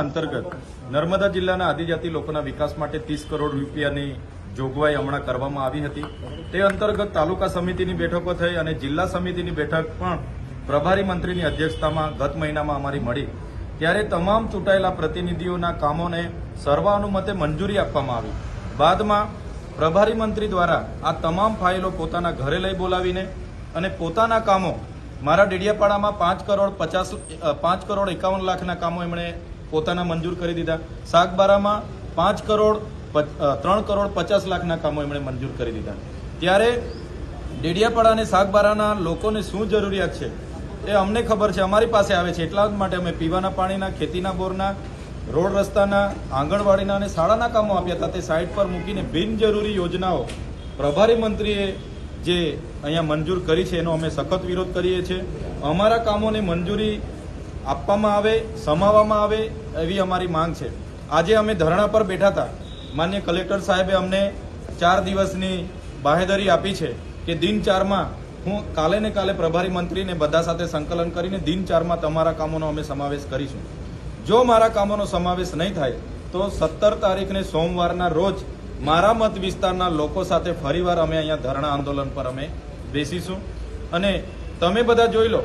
અંતર્ગત નર્મદા જિલ્લાના આદિજાતિ લોકોના વિકાસ માટે 30 કરોડ રૂપિયાની જોગવાઈ હમણાં કરવામાં આવી હતી। તે અંતર્ગત તાલુકા સમિતિની બેઠકો થઈ અને જિલ્લા સમિતિની બેઠક પણ પ્રભારી મંત્રીની અધ્યક્ષતામાં ગત મહિનામાં અમારી મળી, ત્યારે તમામ ચૂંટાયેલા પ્રતિનિધિઓના કામોને સર્વાનુમતે મંજૂરી આપવામાં આવી। બાદમાં પ્રભારી મંત્રી દ્વારા આ તમામ ફાઇલો પોતાના ઘરે લઈ બોલાવીને અને પોતાના કામો મારા ડેડિયાપાડામાં 5 કરોડ 51 લાખના કામો એમણે પોતાના મંજૂર કરી દીધા। સાગબારામાં 3 કરોડ 50 લાખના કામો એમણે મંજૂર કરી દીધા। ત્યારે ડેડિયાપાડા અને સાગબારાના લોકોને શું જરૂરિયાત છે એ અમને ખબર છે, અમારી પાસે આવે છે। એટલા માટે અમે પીવાના પાણીના, ખેતીના બોરના, રોડ રસ્તાના, આંગણવાડીના અને શાળાના કામો આપ્યા હતા। તે સાઇડ પર મૂકીને બિનજરૂરી યોજનાઓ પ્રભારી મંત્રીએ જે અહીંયા મંજૂર કરી છે એનો અમે સખત વિરોધ કરીએ છીએ। અમારા કામોને મંજૂરી આપવામાં આવે, સમાવવામાં આવે એવી અમારી માંગ છે। આજે અમે ધરણા પર બેઠા હતા। માન્ય કલેક્ટર સાહેબે અમને 4 દિવસની બાહેધરી આપી છે કે દિન 4માં હું કાલે ને કાલે પ્રભારી મંત્રીને બધા સાથે સંકલન કરીને દિન 4માં તમારા કામોનો અમે સમાવેશ કરીશું। જો મારા કામોનો સમાવેશ નહીં થાય તો 17 તારીખને સોમવારના રોજ મારા મત વિસ્તારના લોકો સાથે ફરીવાર અમે અહીંયા ધરણા આંદોલન પર અમે બેસીશું। અને તમે બધા જોઈ લો,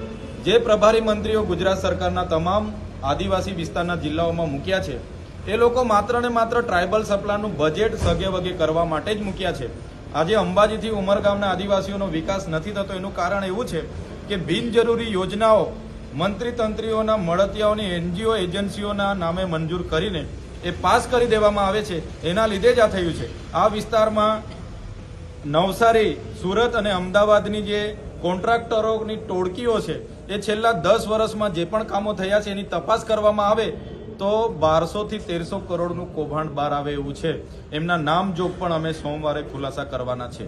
જે પ્રભારી મંત્રીઓ ગુજરાત સરકારના તમામ આદિવાસી વિસ્તારના જિલ્લાઓમાં મૂક્યા છે એ લોકો માત્ર ને માત્ર ટ્રાઇબલ સપ્લાયનું બજેટ સગે વગે કરવા માટે જ મૂક્યા છે। આજે અંબાજીથી ઉમરગામના આદિવાસીઓનો વિકાસ નથી થતો એનું કારણ એવું છે કે બિનજરૂરી યોજનાઓ મંત્રી તંત્રીઓના, મળતિયાઓની, NGO એજન્સીઓના નામે મંજૂર કરીને એ પાસ કરી દેવામાં આવે છે। એના લીધે જ આ થયું છે। આ વિસ્તારમાં નવસારી, સુરત અને અમદાવાદની જે કોન્ટ્રાક્ટરોની ટોળકીઓ છે એ છેલ્લા 10 વર્ષમાં જે પણ કામો થયા છે એની તપાસ કરવામાં આવે તો 1200 થી 1300 કરોડનું કૌભાંડ બહાર આવે એવું છે। એમના નામ જોગ પણ અમે સોમવારે ખુલાસા કરવાના છે।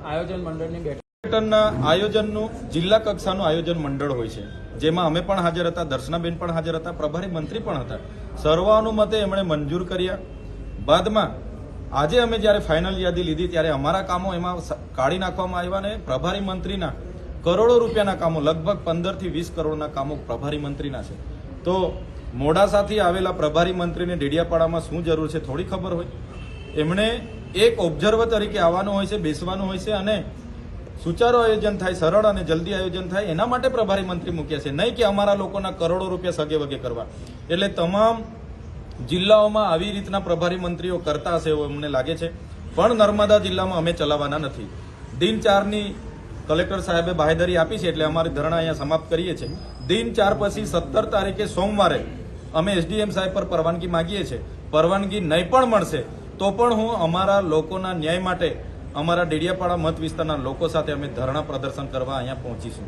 આયોજન મંડળની બેઠકના આયોજનનું જિલ્લા કક્ષાનું આયોજન મંડળ હોય છે, જેમાં અમે પણ હાજર હતા, દર્શનાબેન પણ હાજર હતા, પ્રભારી મંત્રી પણ હતા। સર્વાનુમતે એમણે મંજૂર કર્યા। બાદમાં આજે અમે જ્યારે ફાઇનલ યાદી લીધી ત્યારે અમારા કામો એમાં કાઢી નાખવામાં આવ્યા અને પ્રભારી મંત્રીના કરોડો રૂપિયાના કામો, લગભગ 15 થી 20 કરોડના કામો પ્રભારી મંત્રીના છે। તો મોડાસાથી આવેલા પ્રભારી મંત્રીને ડેડિયાપાડામાં શું જરૂર છે થોડી ખબર હોય? એમણે એક ઓબ્ઝર્વર તરીકે આવવાનું હોય છે, બેસવાનું હોય છે અને સુચારું આયોજન થાય, સરળ અને જલ્દી આયોજન થાય એના માટે પ્રભારી મંત્રી મૂક્યા છે, નહીં કે અમારા લોકોના કરોડો રૂપિયા સગે વગે કરવા। એટલે તમામ જિલ્લાઓમાં આવી રીતના પ્રભારી મંત્રીઓ કરતા હશે એવું અમને લાગે છે, પણ નર્મદા જિલ્લામાં અમે ચલાવવાના નથી। દિન 4ની કલેક્ટર સાહેબે બાહેધરી આપી છે એટલે અમારી ધરણા અહીંયા સમાપ્ત કરીએ છીએ। દિન 4 પછી 17 તારીખે સોમવારે અમે SDM સાહેબ પર પરવાનગી માંગીએ છીએ। પરવાનગી નહીં પણ મળશે તો પણ હું અમારા લોકોના ન્યાય માટે અમારા ડેડિયાપાડા મત વિસ્તારના લોકો સાથે અમે ધરણા પ્રદર્શન કરવા અહીંયા પહોંચીશું।